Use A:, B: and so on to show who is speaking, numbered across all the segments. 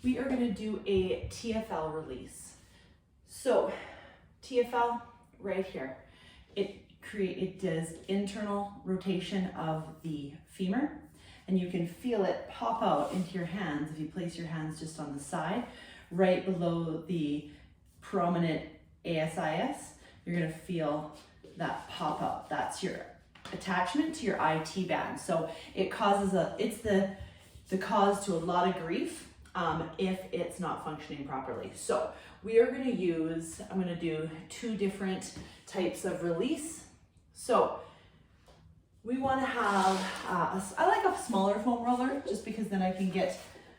A: we are going to do a TFL release. So TFL right here, it does internal rotation of the femur, and you can feel it pop out into your hands if you place your hands just on the side, right below the prominent ASIS. You're going to feel that pop up. That's your attachment to your IT band. So it causes it's the cause to a lot of grief if it's not functioning properly. So we are going to use, I'm going to do 2 different types of release. So we want to have, I like a smaller foam roller just because then I can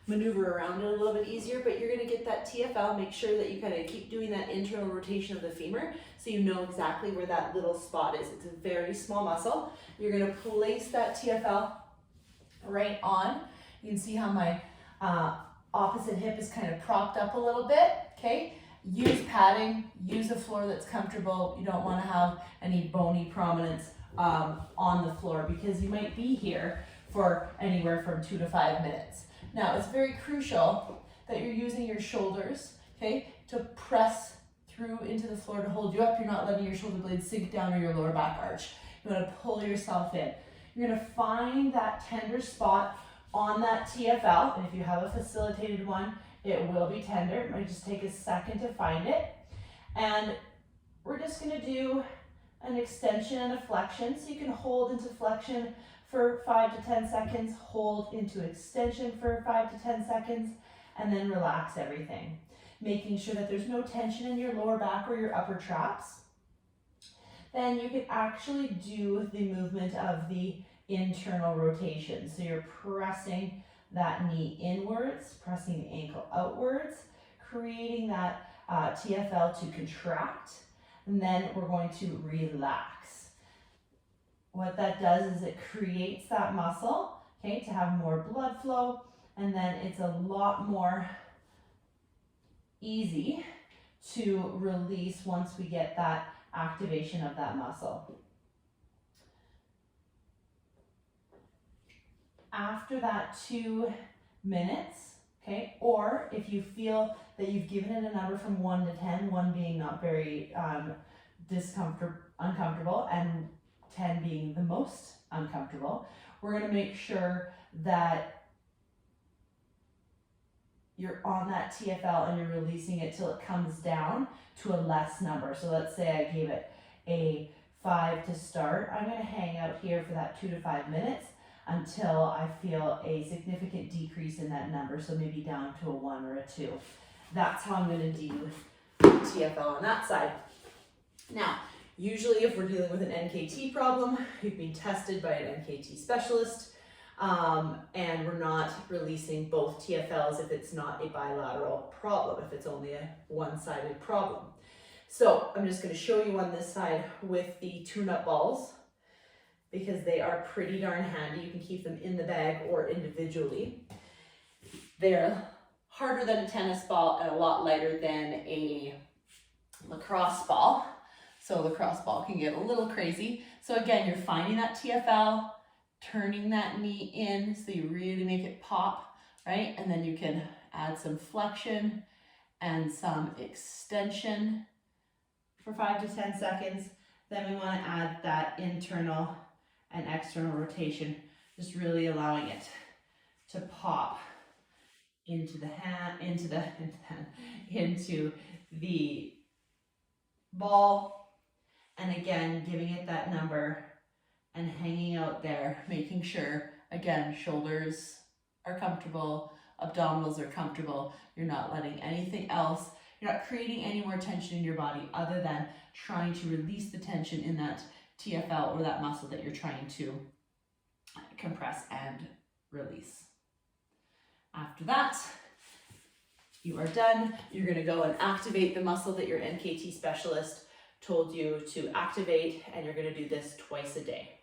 A: maneuver around it a little bit easier, but you're going to get that TFL. Make sure that you kind of keep doing that internal rotation of the femur so you know exactly where that little spot is. It's a very small muscle. You're going to place that TFL right on. You can see how my opposite hip is kind of propped up a little bit, okay? Use padding, use a floor that's comfortable. You don't want to have any bony prominence on the floor because you might be here for anywhere from 2 to 5 minutes. Now, it's very crucial that you're using your shoulders, okay, to press through into the floor to hold you up. You're not letting your shoulder blades sink down or your lower back arch. You want to pull yourself in. You're going to find that tender spot on that TFL, and if you have a facilitated one, it will be tender. It might just take a second to find it. And we're just going to do an extension and a flexion. So you can hold into flexion for 5 to 10 seconds, hold into extension for 5 to 10 seconds, and then relax everything. Making sure that there's no tension in your lower back or your upper traps. Then you can actually do the movement of the internal rotation. So you're pressing that knee inwards, pressing the ankle outwards, creating that TFL to contract, and then we're going to relax. What that does is it creates that muscle, okay, to have more blood flow, and then it's a lot more easy to release once we get that activation of that muscle. After that 2 minutes, okay, or if you feel that you've given it a number from 1 to 10, 1 being not very uncomfortable, and 10 being the most uncomfortable, we're going to make sure that you're on that TFL and you're releasing it till it comes down to a less number. So let's say I gave it a 5 to start. I'm going to hang out here for that 2 to 5 minutes until I feel a significant decrease in that number, so maybe down to a 1 or a 2. That's how I'm going to do TFL on that side. Now, usually if we're dealing with an NKT problem, you've been tested by an NKT specialist, and we're not releasing both TFLs if it's not a bilateral problem, if it's only a one-sided problem. So I'm just going to show you on this side with the tune-up balls, because they are pretty darn handy. You can keep them in the bag or individually. They're harder than a tennis ball and a lot lighter than a lacrosse ball. So lacrosse ball can get a little crazy. So again, you're finding that TFL, turning that knee in so you really make it pop, right? And then you can add some flexion and some extension for 5 to 10 seconds. Then we want to add that internal and external rotation, just really allowing it to pop into the hand, into the ball, and again giving it that number and hanging out there, making sure again shoulders are comfortable, abdominals are comfortable. You're not letting anything else, you're not creating any more tension in your body other than trying to release the tension in that TFL or that muscle that you're trying to compress and release. After that, you are done. You're going to go and activate the muscle that your NKT specialist told you to activate, and you're going to do this twice a day.